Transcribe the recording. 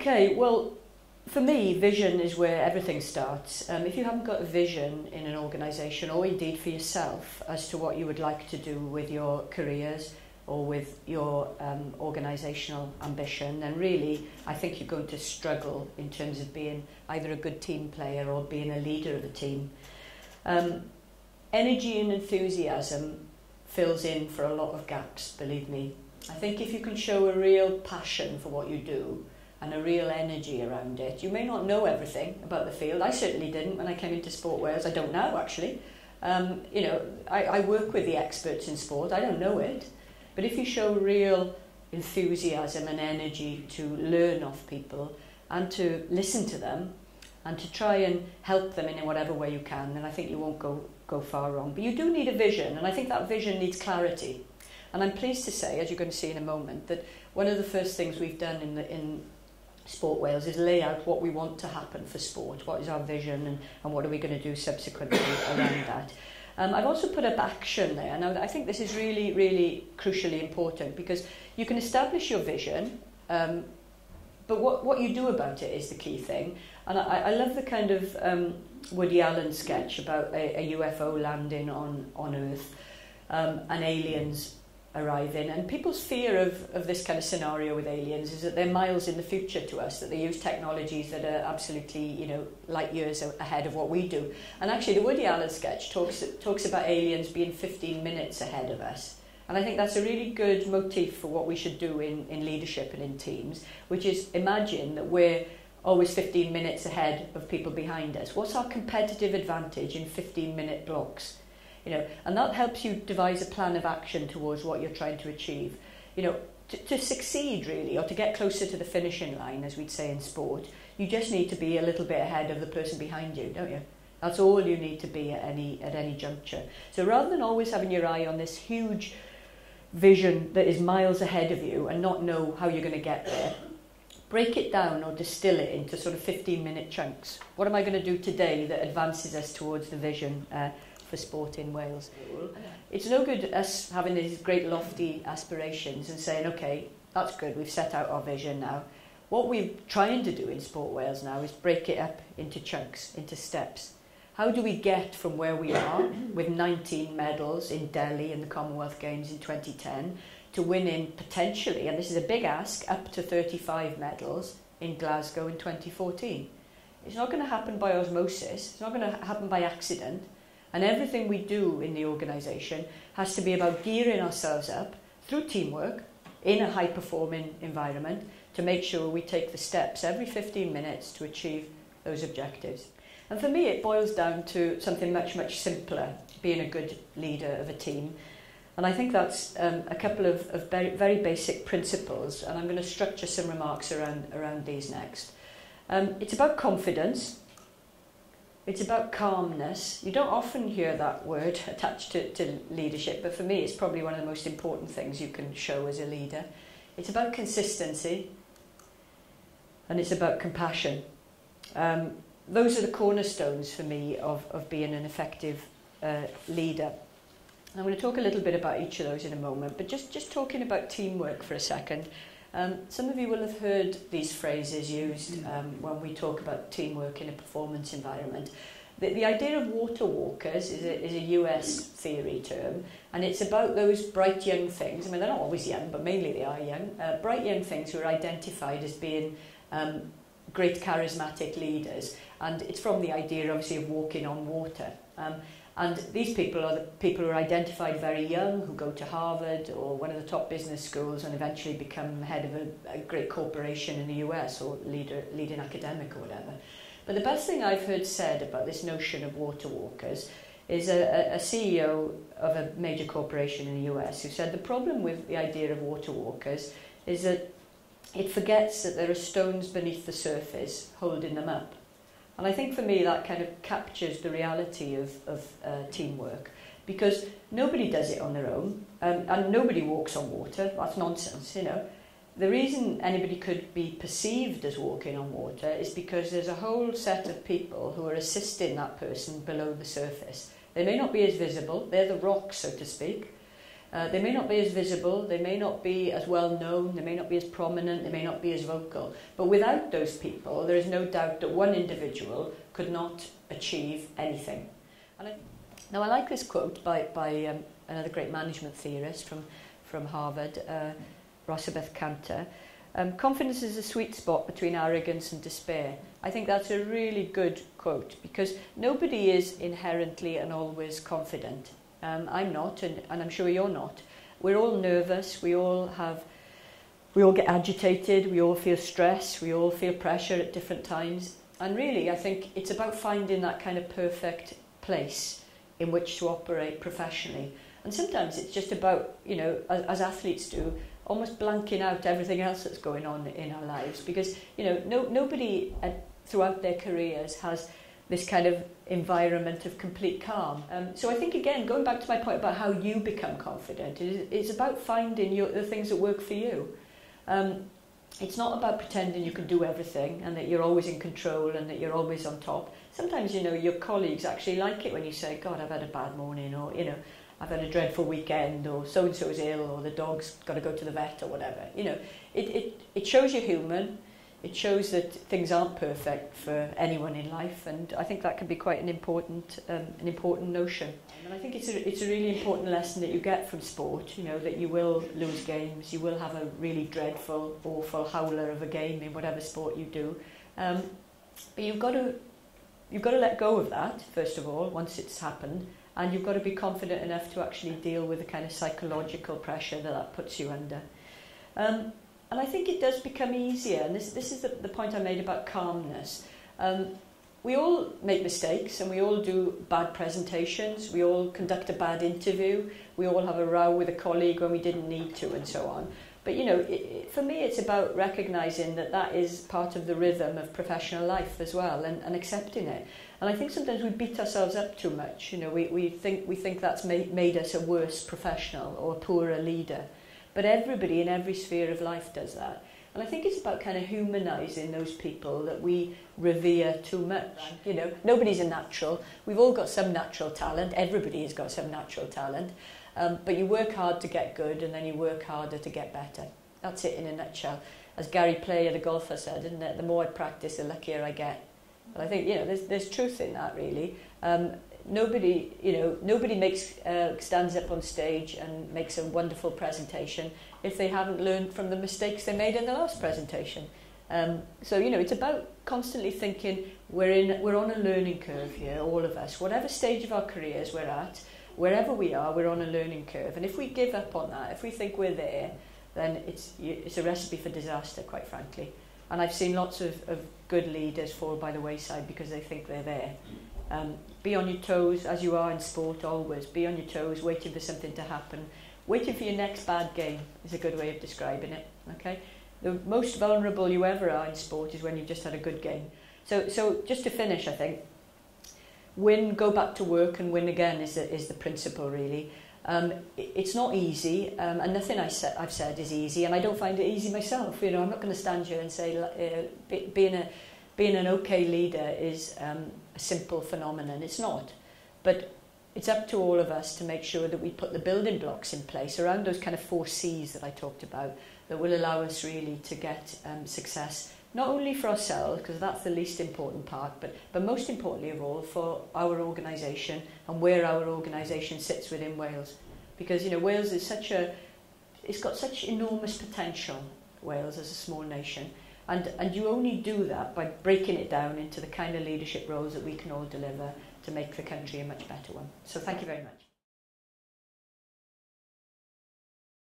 Okay, well, for me, vision is where everything starts. If you haven't got a vision in an organisation, or indeed for yourself, as to what you would like to do with your careers or with your organisational ambition, then really I think you're going to struggle in terms of being either a good team player or being a leader of a team. Energy and enthusiasm fills in for a lot of gaps, believe me. I think if you can show a real passion for what you do and a real energy around it, you may not know everything about the field. I certainly didn't when I came into Sport Wales. I don't now, actually. You know, I work with the experts in sport. I don't know it. But if you show real enthusiasm and energy to learn off people and to listen to them and to try and help them in whatever way you can, then I think you won't go far wrong. But you do need a vision, and I think that vision needs clarity. And I'm pleased to say, as you're going to see in a moment, that one of the first things we've done in Sport Wales is lay out what we want to happen for sport, what is our vision, and what are we going to do subsequently around that. I've also put up action there. Now, I think this is really, really crucially important, because you can establish your vision, but what you do about it is the key thing. And I love the kind of Woody Allen sketch about a UFO landing on Earth and aliens arriving. And people's fear of this kind of scenario with aliens is that they're miles in the future to us, that they use technologies that are absolutely, you know, light years ahead of what we do. And actually the Woody Allen sketch talks about aliens being 15 minutes ahead of us. And I think that's a really good motif for what we should do in leadership and in teams, which is imagine that we're always 15 minutes ahead of people behind us. What's our competitive advantage in 15-minute blocks? You know, and that helps you devise a plan of action towards what you're trying to achieve. You know, to succeed really, or to get closer to the finishing line, as we'd say in sport, you just need to be a little bit ahead of the person behind you, don't you? That's all you need to be at any juncture. So rather than always having your eye on this huge vision that is miles ahead of you and not know how you're going to get there, break it down or distill it into sort of 15-minute chunks. What am I going to do today that advances us towards the vision for sport in Wales? It's no good us having these great lofty aspirations and saying, okay, that's good, we've set out our vision now. What we're trying to do in Sport Wales now is break it up into chunks, into steps. How do we get from where we are with 19 medals in Delhi in the Commonwealth Games in 2010 to winning potentially, and this is a big ask, up to 35 medals in Glasgow in 2014? It's not going to happen by osmosis, it's not going to happen by accident, and everything we do in the organisation has to be about gearing ourselves up through teamwork in a high-performing environment to make sure we take the steps every 15 minutes to achieve those objectives. And for me, it boils down to something much, much simpler, being a good leader of a team. And I think that's a couple of very, very basic principles, and I'm going to structure some remarks around these next. It's about confidence. It's about calmness. You don't often hear that word attached to leadership, but for me it's probably one of the most important things you can show as a leader. It's about consistency, and it's about compassion. Those are the cornerstones for me of being an effective leader. And I'm going to talk a little bit about each of those in a moment, but just talking about teamwork for a second. Some of you will have heard these phrases used when we talk about teamwork in a performance environment. The idea of water walkers is a US theory term, and it's about those bright young things. I mean, they're not always young, but mainly they are young. Bright young things who are identified as being great charismatic leaders, and it's from the idea obviously of walking on water. And these people are the people who are identified very young, who go to Harvard or one of the top business schools and eventually become head of a great corporation in the US or leading academic or whatever. But the best thing I've heard said about this notion of water walkers is a CEO of a major corporation in the US who said the problem with the idea of water walkers is that it forgets that there are stones beneath the surface holding them up. And I think for me that kind of captures the reality of teamwork, because nobody does it on their own, and nobody walks on water. That's nonsense, you know. The reason anybody could be perceived as walking on water is because there's a whole set of people who are assisting that person below the surface. They may not be as visible, they're the rocks, so to speak, They may not be as visible, they may not be as well known, they may not be as prominent, they may not be as vocal. But without those people, there is no doubt that one individual could not achieve anything. Now I like this quote by another great management theorist from Harvard, Rosabeth Kanter. Confidence is a sweet spot between arrogance and despair. I think that's a really good quote, because nobody is inherently and always confident. I'm not, and I'm sure you're not. We're all nervous, we all get agitated, we all feel stress, we all feel pressure at different times. And really, I think it's about finding that kind of perfect place in which to operate professionally. And sometimes it's just about, you know, as athletes do, almost blanking out everything else that's going on in our lives, because, you know, nobody throughout their careers has this kind of environment of complete calm. So I think, again, going back to my point about how you become confident, it's about finding the things that work for you. It's not about pretending you can do everything and that you're always in control and that you're always on top. Sometimes, you know, your colleagues actually like it when you say, God, I've had a bad morning, or, you know, I've had a dreadful weekend, or so-and-so is ill, or the dog's got to go to the vet, or whatever. You know, it shows you're human. It shows that things aren't perfect for anyone in life, and I think that can be quite an important notion. And I think it's a really important lesson that you get from sport. You know, that you will lose games, you will have a really dreadful, awful howler of a game in whatever sport you do, but you've got to let go of that first of all once it's happened, and you've got to be confident enough to actually deal with the kind of psychological pressure that puts you under. And I think it does become easier, and this is the point I made about calmness. We all make mistakes, and we all do bad presentations, we all conduct a bad interview, we all have a row with a colleague when we didn't need to, and so on. But, you know, for me it's about recognising that is part of the rhythm of professional life as well, and accepting it. And I think sometimes we beat ourselves up too much. You know, we think that's made us a worse professional or a poorer leader. But everybody in every sphere of life does that. And I think it's about kind of humanising those people that we revere too much. You know, nobody's a natural. We've all got some natural talent. Everybody has got some natural talent. But you work hard to get good, and then you work harder to get better. That's it in a nutshell. As Gary Player, the golfer, said, isn't it? The more I practice, the luckier I get. But I think, you know, there's truth in that, really. Nobody stands up on stage and makes a wonderful presentation if they haven't learned from the mistakes they made in the last presentation. So, you know, it's about constantly thinking we're on a learning curve here, all of us. Whatever stage of our careers we're at, wherever we are, we're on a learning curve. And if we give up on that, if we think we're there, then it's a recipe for disaster, quite frankly. And I've seen lots of good leaders fall by the wayside because they think they're there. Be on your toes, as you are in sport always. Be on your toes, waiting for something to happen. Waiting for your next bad game is a good way of describing it. Okay? The most vulnerable you ever are in sport is when you've just had a good game. So just to finish, I think, win, go back to work and win again is the principle, really. It's not easy, and nothing I've said is easy, and I don't find it easy myself. You know, I'm not going to stand here and say being an okay leader is a simple phenomenon. It's not. But it's up to all of us to make sure that we put the building blocks in place around those kind of 4 C's that I talked about that will allow us really to get success, not only for ourselves, because that's the least important part, but most importantly of all, for our organisation and where our organisation sits within Wales. Because, you know, Wales is it's got such enormous potential, Wales as a small nation. And you only do that by breaking it down into the kind of leadership roles that we can all deliver to make the country a much better one. So thank you very much.